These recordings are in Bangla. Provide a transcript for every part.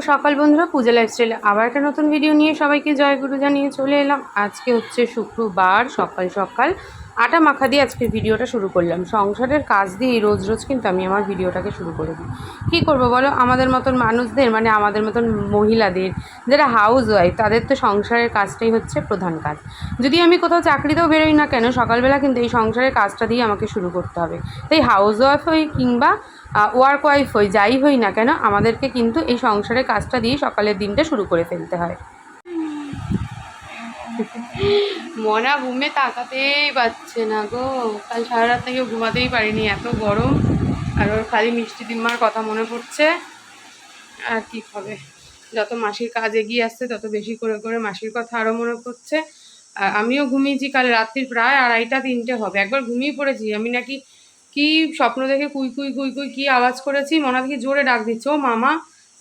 সকাল বন্ধুরা, পূজা লাইফস্টাইলে আবার একটা নতুন ভিডিও নিয়ে সবাইকে জয়গুরু জানিয়ে চলে এলাম। আজকে হচ্ছে শুক্রবার, সকাল সকাল আটা মাখা দিয়ে আজকের ভিডিওটা শুরু করলাম। সংসারের কাজ দিয়ে রোজ রোজ কিন্তু আমি আমার ভিডিওটাকে শুরু করে দিই। কী করবো বলো, আমাদের মতন মানুষদের, মানে আমাদের মতন মহিলাদের যারা হাউস ওয়াইফ, তাদের তো সংসারের কাজটাই হচ্ছে প্রধান কাজ। যদি আমি কোথাও চাকরিতেও বেরোই না কেন, সকালবেলা কিন্তু এই সংসারের কাজটা দিয়ে আমাকে শুরু করতে হবে। তাই হাউস ওয়াইফ হই কিংবা ওয়ার্ক ওয়াইফ হই, যাই হই না কেন, আমাদেরকে কিন্তু এই সংসারের কাজটা দিয়ে সকালের দিনটা শুরু করে ফেলতে হয়। মনা ঘুমে তাকাতেই পারছে না গো, কাল সারা রাত থেকে ঘুমাতেই পারিনি, এত গরম। আর ওর খালি মিষ্টি দিম্মার কথা মনে পড়ছে। আর কি হবে, যত মাসির কাজ এগিয়ে আসছে তত বেশি করে করে মাসির কথা আরও মনে পড়ছে। আর আমিও ঘুমিয়েছি কাল রাত্রির প্রায় 2:30-3টে হবে, একবার ঘুমিয়ে পড়েছি। আমি নাকি কি স্বপ্ন দেখে কুই কুই কুই কুই কী আওয়াজ করেছি, মনে দেখি জোরে ডাক দিচ্ছে, ও মামা,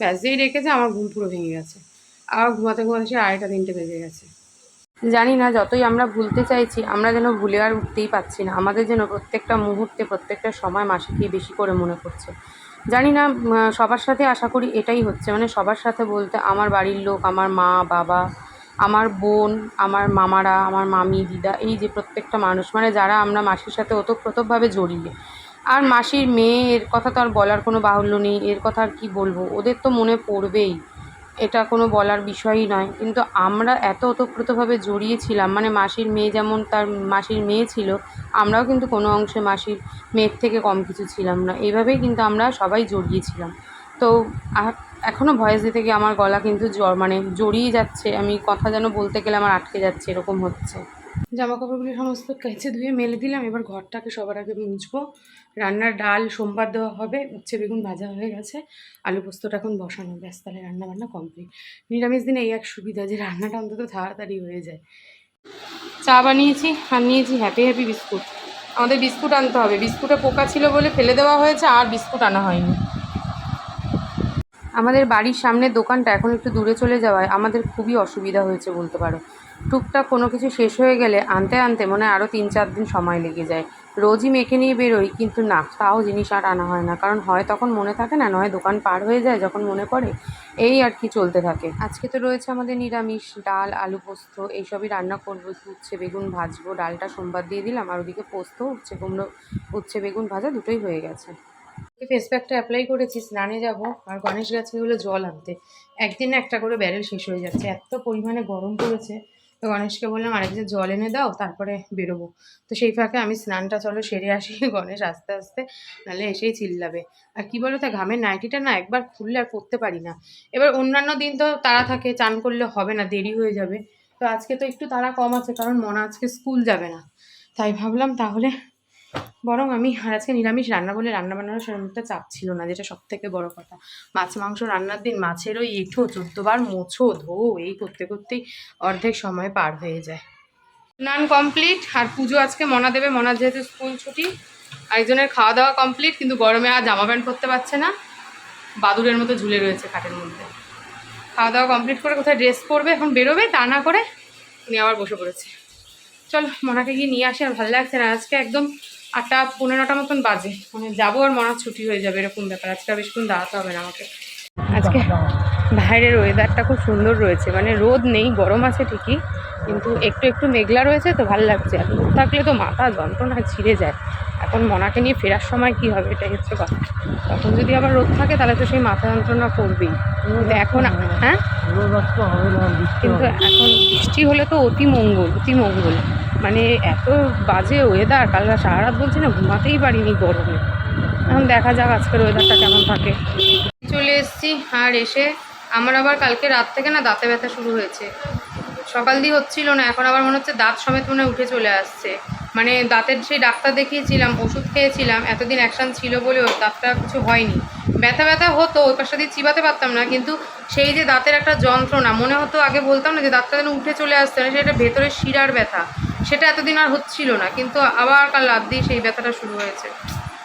ব্যাস যেই রেখেছে আমার ঘুম পুরো ভেঙে গেছে। আবার ঘুমাতে ঘুমাতে সে 2:30-3টে বেজে গেছে। জানি না, যতই আমরা ভুলতে চাইছি, আমরা যেন ভুলে আর উঠতেই পারছি না। আমাদের যেন প্রত্যেকটা মুহূর্তে, প্রত্যেকটা সময় মাসিকেই বেশি করে মনে পড়ছে। জানি না, সবার সাথে আশা করি এটাই হচ্ছে, মানে সবার সাথে বলতে আমার বাড়ির লোক, আমার মা বাবা, আমার বোন, আমার মামারা, আমার মামি দিদা, এই যে প্রত্যেকটা মানুষ, মানে যারা আমরা মাসির সাথে ওতপ্রোতভাবে জড়িয়ে। আর মাসির মেয়ে, এর কথা তো আর বলার কোনো বাহুল্য নেই, এর কথা আর কী বলবো, ওদের তো মনে পড়বেই, এটা কোনো বলার বিষয়ই নয়। কিন্তু আমরা এত ওতপ্রোতভাবে জড়িয়েছিলাম, মানে মাসির মেয়ে যেমন তার মাসির মেয়ে ছিল, আমরাও কিন্তু কোনো অংশে মাসির মেয়ের থেকে কম কিছু ছিলাম না। এইভাবেই কিন্তু আমরা সবাই জড়িয়েছিলাম। তো এখনও ভয়েস দিতে গিয়ে আমার গলা কিন্তু মানে জড়িয়ে যাচ্ছে, আমি কথা যেন বলতে গেলে আমার আটকে যাচ্ছে, এরকম হচ্ছে। জামাকাপড়গুলি সমস্ত কেচে ধুয়ে মেলে দিলাম, এবার ঘরটাকে সবার আগে মুছবো। রান্নার ডাল সোমবার দেওয়া হবে, উচ্ছে বেগুন ভাজা হয়ে গেছে, আলু পোস্তটা এখন বসানো, ব্যাস তাহলে রান্নাবান্না কমপ্লিট। নিরামিষ দিনে এই এক সুবিধা যে রান্নাটা অন্তত তাড়াতাড়ি হয়ে যায়। চা বানিয়েছি আর নিয়েছি হ্যাপি হ্যাপি বিস্কুট। আমাদের বিস্কুট আনতে হবে, বিস্কুটে পোকা ছিল বলে ফেলে দেওয়া হয়েছে, আর বিস্কুট আনা হয়নি। আমাদের বাড়ির সামনের দোকানটা এখন একটু দূরে চলে যাওয়ায় আমাদের খুবই অসুবিধা হয়েছে বলতে পারো। টুকটাক কোনো কিছু শেষ হয়ে গেলে আনতে আনতে মনে হয় আরও 3-4 দিন সময় লেগে যায়। রোজই মেখে নিয়ে বেরোই, কিন্তু না, তাও জিনিস আর আনা হয় না, কারণ হয় তখন মনে থাকে না, নয় দোকান পার হয়ে যায় যখন মনে পড়ে, এই আর কি চলতে থাকে। আজকে তো রয়েছে আমাদের নিরামিষ, ডাল আলু পোস্ত এইসবই রান্না করবো, উচ্ছে বেগুন ভাজবো, ডালটা সোমবার দিয়ে দিলাম, আর ওদিকে পোস্ত, উচ্ছে কুমড়ো, উচ্ছে বেগুন ভাজা দুটোই হয়ে গেছে। ফেস প্যাকটা অ্যাপ্লাই করেছি, স্নানে যাব আর গণেশ গাছে হলো জল আনতে। একদিনে একটা করে ব্যারেল শেষ হয়ে যাচ্ছে, এত পরিমাণে গরম পড়েছে। তো গণেশকে বললাম আরেকটা জল এনে দাও, তারপরে বেরোবো। তো সেই ফাঁকে আমি স্নানটা চলো সেরে আসি, গণেশ আস্তে আস্তে নাহলে এসেই চিল্লাবে। আর কি বলো তো, ঘামের নাইটিটা না একবার খুললে আর পরতে পারি না। এবার অন্যান্য দিন তো তাড়া থাকে, চান করলে হবে না, দেরি হয়ে যাবে। তো আজকে তো একটু তাড়া কম আছে, কারণ মনা আজকে স্কুল যাবে না। তাই ভাবলাম তাহলে বরং আমি, আর আজকে নিরামিষ রান্না বলে রান্নাবান্নারও সেরকম একটা চাপ ছিল না, যেটা সব থেকে বড় কথা। মাছ মাংস রান্নার দিন মাছের ওই এঁঠো 14 বার মোছো ধো, এই করতে করতেই অর্ধেক সময় পার হয়ে যায়। স্নান কমপ্লিট, আর পুজো আজকে মনা দেবে, মনার যেহেতু স্কুল ছুটি। আরেকজনের খাওয়া দাওয়া কমপ্লিট, কিন্তু গরমে আর জামা প্যান্ট পরতে পারছে না, বাদুরের মতো ঝুলে রয়েছে খাটের মধ্যে। খাওয়া দাওয়া কমপ্লিট করে কোথায় ড্রেস পরবে, এখন বেরোবে, তা না করে উনি আবার বসে পড়েছে। চলো মনাকে গিয়ে নিয়ে আসি, আর ভালো লাগছে না, আজকে একদম 8:15 মতন বাজে, মানে যাবো আর মনার ছুটি হয়ে যাবে, এরকম ব্যাপার। আজকে আর বেশিক্ষণ দাঁড়াতে হবে না আমাকে। আজকে বাইরের ওয়েদারটা খুব সুন্দর রয়েছে, মানে রোদ নেই, গরম আছে ঠিকই, কিন্তু একটু একটু মেঘলা রয়েছে, তো ভালো লাগছে। আর রোদ থাকলে তো মাথা যন্ত্রণা ছিঁড়ে যায়। এখন মনাকে নিয়ে ফেরার সময় কি হবে, এটাই হচ্ছে কথা। তখন যদি আবার রোদ থাকে তাহলে তো সেই মাথা যন্ত্রণা করবেই। কিন্তু এখন হ্যাঁ, কিন্তু এখন বৃষ্টি হলে তো অতি মঙ্গল। মানে এত বাজে ওয়েদার, কাল সারা রাত বলছি না, ঘুমাতেই পারিনি গরমে। এখন দেখা যাক আজকের ওয়েদারটা কেমন থাকে। চলে এসেছি, আর এসে আমার আবার কালকে রাত থেকে না দাঁতে ব্যথা শুরু হয়েছে। সকাল দিয়ে হচ্ছিল না, এখন আবার মনে হচ্ছে দাঁত সমেত মনে উঠে চলে আসছে। মানে দাঁতের সেই ডাক্তার দেখিয়েছিলাম, ওষুধ খেয়েছিলাম, এতদিন অ্যাকশান ছিল বলেও দাঁতটা কিছু হয়নি। ব্যথা ব্যথা হতো, ওই পাশটা দিয়ে চিবাতে পারতাম না, কিন্তু সেই যে দাঁতের একটা যন্ত্রণা, মনে হতো আগে বলতাম না যে দাঁতটা যেন উঠে চলে আসছে না, সেটা ভেতরের শিরার ব্যথা, সেটা এতদিন আর হচ্ছিল না, কিন্তু আবার কাল রাত দিয়ে সেই ব্যথাটা শুরু হয়েছে।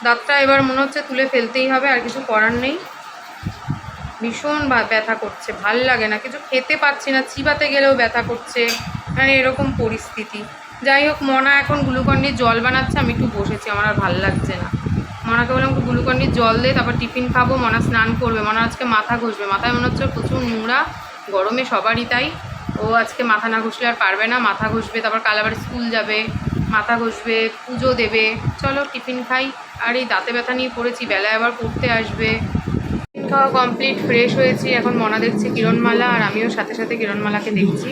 দাঁতটা এবার মনে হচ্ছে তুলে ফেলতেই হবে, আর কিছু করার নেই। ভীষণ ব্যথা করছে, ভাল লাগে না, কিছু খেতে পাচ্ছি না, চিবাতে গেলেও ব্যথা করছে, মানে এরকম পরিস্থিতি। যাই হোক, মনা এখন গ্লুকন দিয়ে জল বানাচ্ছে, আমি একটু বসেছি, আমার আর ভাল লাগছে না। মনাকে বললাম একটু গ্লুকন্ডির জল দে, তারপর টিফিন খাবো। মনা স্নান করবে, মনা আজকে মাথা ঘষবে। মাথায় মনে হচ্ছে প্রচুর নোংরা, গরমে সবারই তাই। ও আজকে মাথা না ঘষলে আর পারবে না, মাথা ঘষবে, তারপর কাল আবার স্কুল যাবে, মাথা ঘষবে, পুজো দেবে। চলো টিফিন খাই। আর এই দাঁতে ব্যথা নিয়ে পড়েছি, বেলায় আবার পড়তে আসবে। টিফিন খাওয়া কমপ্লিট, ফ্রেশ হয়েছি। এখন মনা দেখছি কিরণমালা, আর আমিও সাথে সাথে কিরণমালাকে দেখছি।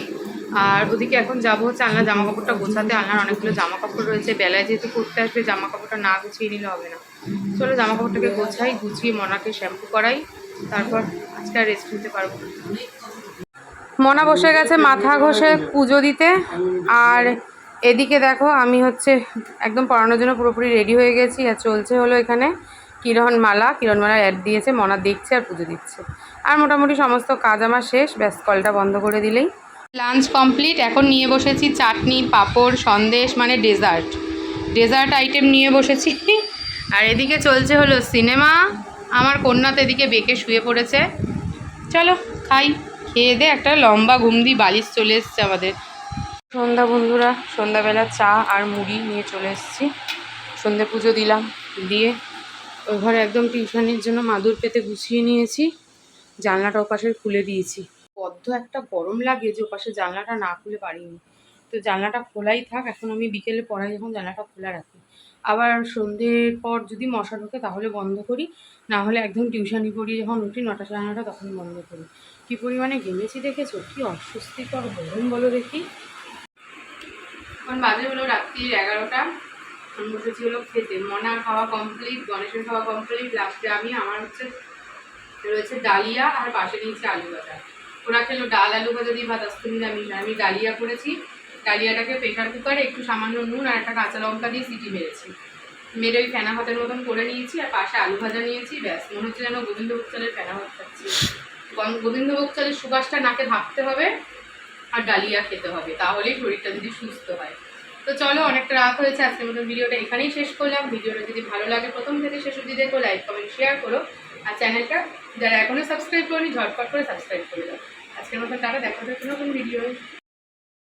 আর ওদিকে এখন যাবো হচ্ছে আলনার জামা কাপড়টা গোছাতে। আলনার অনেকগুলো জামা কাপড় রয়েছে, বেলায় যেহেতু পড়তে আসবে, জামা কাপড়টা না গুছিয়ে নিলে হবে না। চলো জামা কাপড়টাকে গোছাই, গুছিয়ে মনাকে শ্যাম্পু করাই, তারপর আজকে আর রেস্ট নিতে পারবো। মনা বসে গেছে মাথা ঘষে পুজো দিতে। আর এদিকে দেখো আমি হচ্ছে একদম পড়ানোর জন্য পুরোপুরি রেডি হয়ে গেছি। আর চলছে হলো এখানে কিরণমালা অ্যাড দিয়েছে, মনা দেখছে আর পুজো দিচ্ছে। আর মোটামুটি সমস্ত কাজ আমার শেষ, ব্যাস কলটা বন্ধ করে দিলেই। Lunch complete. এখন নিয়ে বসেছি চাটনি, পাঁপড়, সন্দেশ, মানে ডেজার্ট আইটেম নিয়ে বসেছি। আর এদিকে চলছে হলো সিনেমা। আমার কন্যা তো এদিকে বেঁকে শুয়ে পড়েছে। চলো খাই, খেয়ে দে একটা লম্বা ঘুম দিই। বালিশ চলে এসছে আমাদের। সন্ধ্যা বন্ধুরা, সন্ধ্যাবেলা চা আর মুড়ি নিয়ে চলে এসেছি। সন্ধে পুজো দিলাম, দিয়ে ওই ঘরে একদম টিউশনির জন্য মাদুর পেতে গুছিয়ে নিয়েছি। জানলাটা ওপাশে খুলে দিয়েছি। বদ্ধ একটা গরম লাগে যে ওপাশে জানলাটা না খুলে পারিনি, তো জানলাটা খোলাই থাক। এখন আমি বিকেলে পড়াই যখন জানলাটা খোলা রাখি। আবার সন্ধ্যের পর যদি মশা ঢোকে তাহলে বন্ধ করি, না হলে একদম টিউশনি পড়ি যখন উঠি 9টা সাড়ে 9টা তখন বন্ধ করি। কী পরিমাণে ঘেমেছি দেখেছো, কী অস্বস্তিকর গরম বলো দেখি। এখন বাজে হলো রাত্রি 11টা। আমি বসেছি হলো খেতে। মনার খাওয়া কমপ্লিট, গণেশের খাওয়া কমপ্লিট, লাস্টে আমার হচ্ছে রয়েছে ডালিয়া, আর পাশে নিয়েছি আলু ভাজা। ওরা খেলো ডাল আলু ভাজা দিয়ে ভাত, আসতে নিরামিষ। আমি ডালিয়া করেছি। ডালিয়াটাকে প্রেশার কুকারে একটু সামান্য নুন আর একটা কাঁচা লঙ্কা দিয়ে সিটি মেরেছি, মেরে ওই ফেনা ভাতের মতন করে নিয়েছি। আর পাশে আলু ভাজা নিয়েছি, ব্যাস মনে হচ্ছে যেন গোবিন্দভোগ চালের ফেনা ভাত খাচ্ছি। গোবিন্দভোগ চালের সুবাসটা নাকে ভাবতে হবে, আর ডালিয়া খেতে হবে, তাহলেই শরীরটা যদি সুস্থ হয়। তো চলো, অনেকটা রাত হয়েছে, আজকের মতো ভিডিওটা এখানেই শেষ করলাম। ভিডিওটা যদি ভালো লাগে প্রথম থেকে শেষ অবধি দেখো, লাইক কমেন্ট শেয়ার করো। আর চ্যানেলটা যারা এখনও সাবস্ক্রাইব করোনি ঝটপট করে সাবস্ক্রাইব করে দাও। আজকের মতো টাকা, দেখা হচ্ছে নতুন ভিডিও।